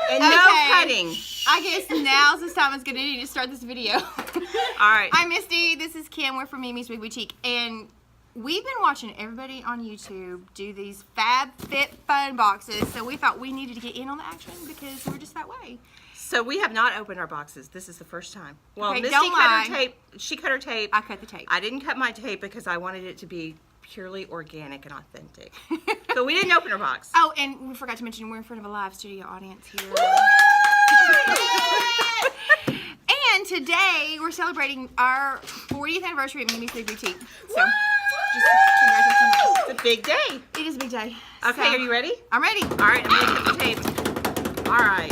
And no cutting. I guess now's the time it's going to need to start this video. All right. I'm Misty. This is Kim. We're from Mimi's Big Boutique. And we've been watching everybody on YouTube do these Fab Fit Fun boxes. So we thought we needed to get in on the action because we're just that way. So we have not opened our boxes. This is the first time. Well, Okay, Misty don't cut lie. her tape. She cut her tape. I cut the tape. I didn't cut my tape because I wanted it to be purely organic and authentic. So we didn't open our box. Oh, and we forgot to mention we're in front of a live studio audience here. And today we're celebrating our 40th anniversary at Mimi's Big Boutique. So just congratulations. It's a big day. It is a big day. Okay, So, are you ready? I'm ready. All right, I'm going to cut the tape. All right.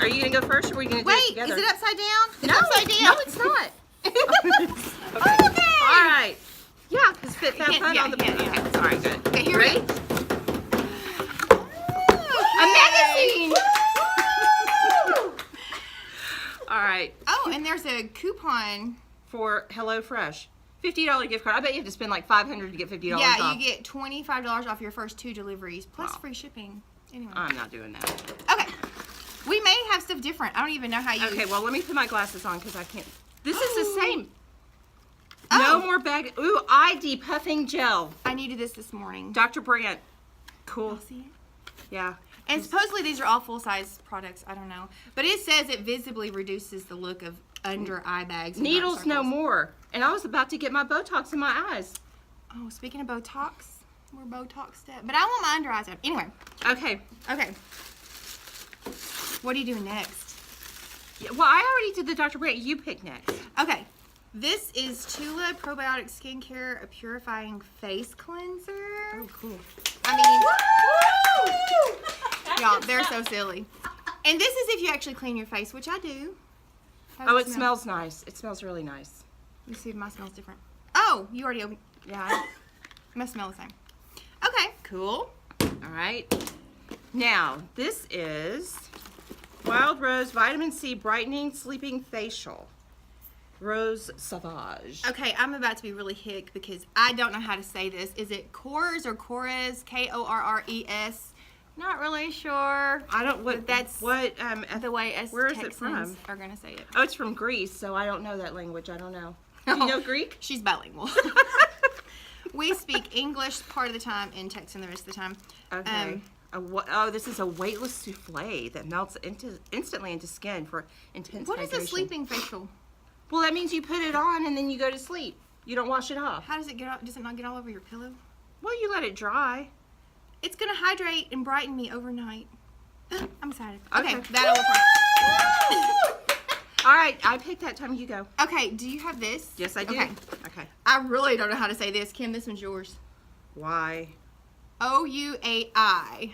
Are you going to go first or are we going to do it Wait, together? is it upside down? It's No, upside down. no, it's not. Okay. All right. Yeah, because Fit Fab Fun on the yeah. Okay, all right, good. Okay, here Ready? we go. A magazine. All right. Oh, and there's a coupon. For HelloFresh. $50 gift card. I bet you have to spend like $500 to get $50 Yeah, off. you get $25 off your first 2 deliveries, plus Wow. free shipping. Anyway. I'm not doing that. Okay. We may have stuff different. I don't even know how you... Okay, well, let me put my glasses on because I can't. This is the same. Oh. No more bag. Ooh, ID puffing gel. I needed this morning. Dr. Brandt. Cool. Y'all see it? Yeah. And supposedly these are all full-size products. I don't know. But it says it visibly reduces the look of under-eye bags. and dark Needles no circles. more. And I was about to get my Botox in my eyes. Oh, speaking of Botox, we're Botoxed up. But I want my under eyes up. Anyway. Okay. Okay. What are you doing next? Yeah, well, I already did the Dr. Brandt. You pick next. Okay. This is Tula Probiotic Skincare, a purifying face cleanser. Oh, cool. I mean, y'all, they're so silly. And this is if you actually clean your face, which I do. How Oh, does it smells nice. It smells really nice. Let me see if my smells different. Oh, you already opened. Yeah. It must smell the same. Okay, cool. All right. Now, this is Wild Rose Vitamin C Brightening Sleeping Facial. Rose Sauvage. Okay, I'm about to be really hick because I don't know how to say this. Is it Kores or Kores? K-O-R-R-E-S? Not really sure. I don't what That's what the way us where is it Texans from? are going to say it. Oh, it's from Greece, so I don't know that language. I don't know. Do you know Greek? She's bilingual. We speak English part of the time and Texan the rest of the time. Okay. Oh, this is a weightless souffle that melts instantly into skin for intense What is a hydration. sleeping facial? Well, that means you put it on and then you go to sleep. You don't wash it off. How does it get off? Does it not get all over your pillow? Well, you let it dry. It's going to hydrate and brighten me overnight. I'm excited. Okay, Okay. that'll work. All right, I picked that time. You go. Okay, do you have this? Yes, I do. Okay. Okay. I really don't know how to say this. Kim, this one's yours. Why? O-U-A-I.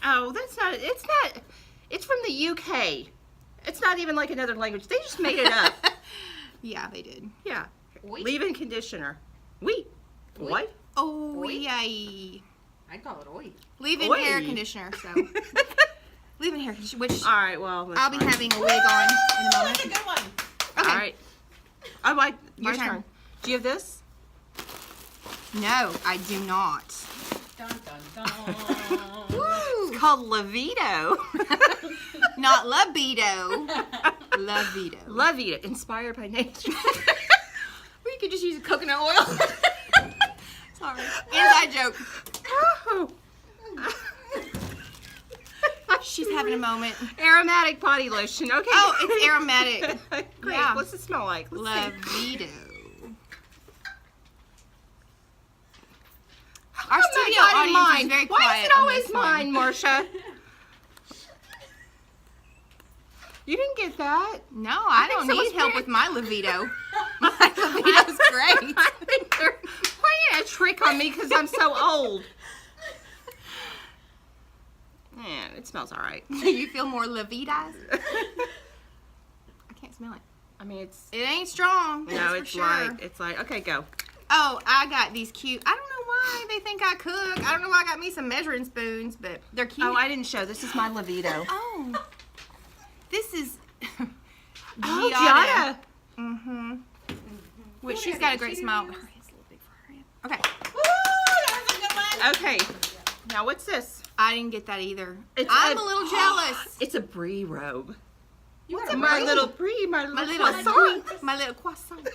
Oh, that's not. It's not. It's from the UK. It's not even like another language. They just made it up. Yeah, they did. Yeah. Oi. Leave-in conditioner. Oui. Oi. What? Oh, Oi. yay. I call it oi. Leave-in Oi. hair conditioner, so. Leave-in hair conditioner, which All right. Well, that's I'll be fine. having a wig on in a Oh, moment. that's a good one. Okay. All right. Oh, my Your turn. turn. Do you have this? No, I do not. Dun, dun, dun. Woo! It's called Levito. Not libido. Libido. Levito, inspired by nature. Or you could just use coconut oil. Sorry. Inside joke. Oh. She's having a moment. Aromatic body lotion. Okay. Oh, it's aromatic. Great. Yeah. What's it smell like? Let's see. Libido. Our Oh my studio God, audience mine. is very Why quiet is it on always this one. mine, Marcia? You didn't get that. No, I don't think so. need It's help very- with my libido. My libido's great. I think they're playing a trick on me because I'm so old. Man, it smells all right. Do you feel more lividized? I can't smell it. I mean, it's It ain't strong. no, that's it's for sure. light. It's light. Okay, go. Oh, I got these cute. I don't know why they think I cook. I don't know why I got me some measuring spoons, but they're cute. Oh, I didn't show. This is my Levito. Oh, this is Oh, Giada. Giada. Mm-hmm. Which she's got a great smile. Her head's a little big for her head. Okay. Woo, that was a good one. Okay. Now what's this? I didn't get that either. It's I'm a little jealous. It's a brie robe. What's My little brie, my My little little croissant. brie, my little croissant.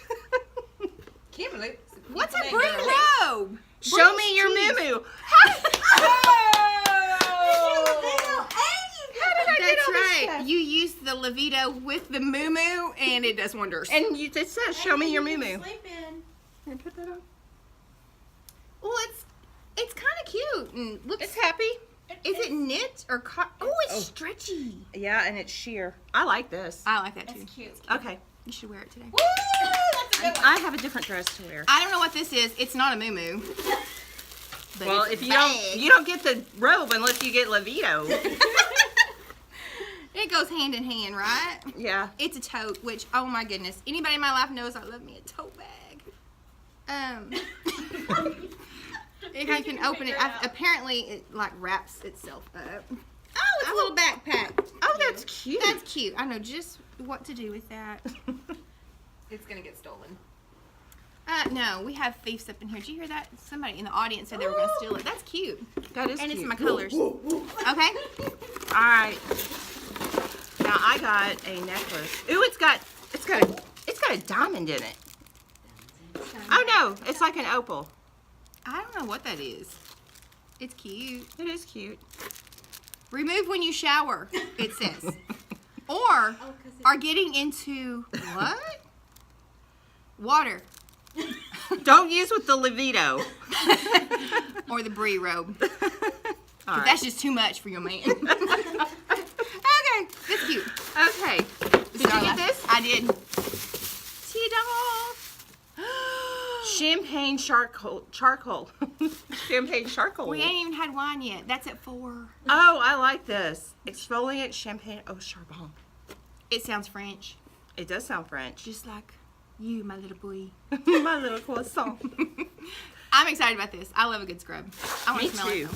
Can't believe. What's a People brie ain't gonna robe? Show me your moo. That's right. You use the Levito with the moo and it does wonders. And it says, show me your moo. Sleep in. Can I put that on? Well, it's kind of cute and looks. It's happy. Is it knit or oh, it's stretchy. Yeah, and it's sheer. I like this. I like that too. That's cute. Okay. You should wear it today. Woo! That's a good one. I have a different dress to wear. I don't know what this is. It's not a moo. But Well, it's if a you bag. don't get the robe unless you get Levito. It goes hand in hand, right? Yeah. It's a tote, which, oh my goodness. Anybody in my life knows I love me a tote bag. I can open it. Apparently, it like wraps itself up. Oh, it's a little backpack. Oh, that's cute. That's cute. I know just what to do with that. It's gonna get stolen. No, we have thieves up in here. Did you hear that? Somebody in the audience said they were going to steal it. That's cute. That is And cute. it's my colors. Okay? All right. Now I got a necklace. Ooh, it's got a diamond in it. Oh no, it's like an opal. I don't know what that is. It's cute. It is cute. Remove when you shower, it says. Or Oh, 'cause it- are getting into what? Water. Don't use with the Levito. Or the brie robe. All 'Cause right. that's just too much for your man. Okay, that's cute. Okay. Did you get this? I did. Ta-da! Champagne charcoal. Champagne charcoal. We ain't even had wine yet. That's at 4. Oh, I like this. Exfoliate champagne au charbon. It sounds French. It does sound French. Just like you, my little boy. My little croissant. I'm excited about this. I love a good scrub. I want Me to smell too. it.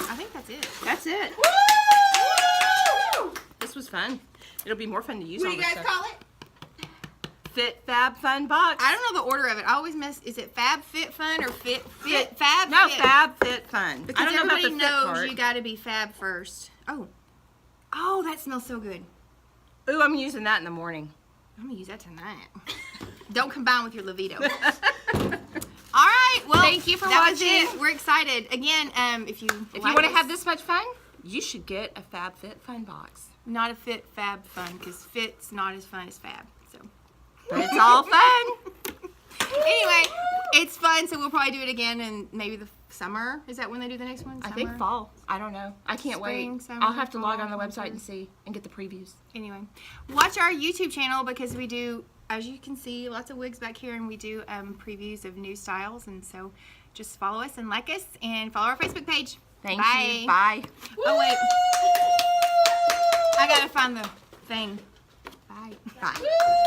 I think that's it. That's it. This was fun. It'll be more fun to use What all do you this guys stuff. call it? Fit Fab Fun Box. I don't know the order of it. I always mess. Is it Fab Fit Fun or Fab No, Fit? Fab Fit Fun. Because I don't know about everybody the fit knows part. you got to be Fab first. Oh, that smells so good. Ooh, I'm using that in the morning. I'm gonna use that tonight. Don't combine with your Levito. All right. Well, Thank you for that was watching. it. We're excited. Again, if you If like you want to us- have this much fun, you should get a Fab Fit Fun box. not a Fit Fab Fun, because Fit's not as fun as Fab. So But it's all fun. anyway, it's fun. So we'll probably do it again in maybe the summer. Is that when they do the next one? I think Summer? fall. I don't know. I can't Spring, wait. summer, I'll have to log on the fall, website winter. and see and get the previews. Anyway, watch our YouTube channel because we do, as you can see, lots of wigs back here, and we do previews of new styles. And so just follow us and like us and follow our Facebook page. Thank Bye. you. Bye. Oh, wait. I got to find the thing. Bye. Bye.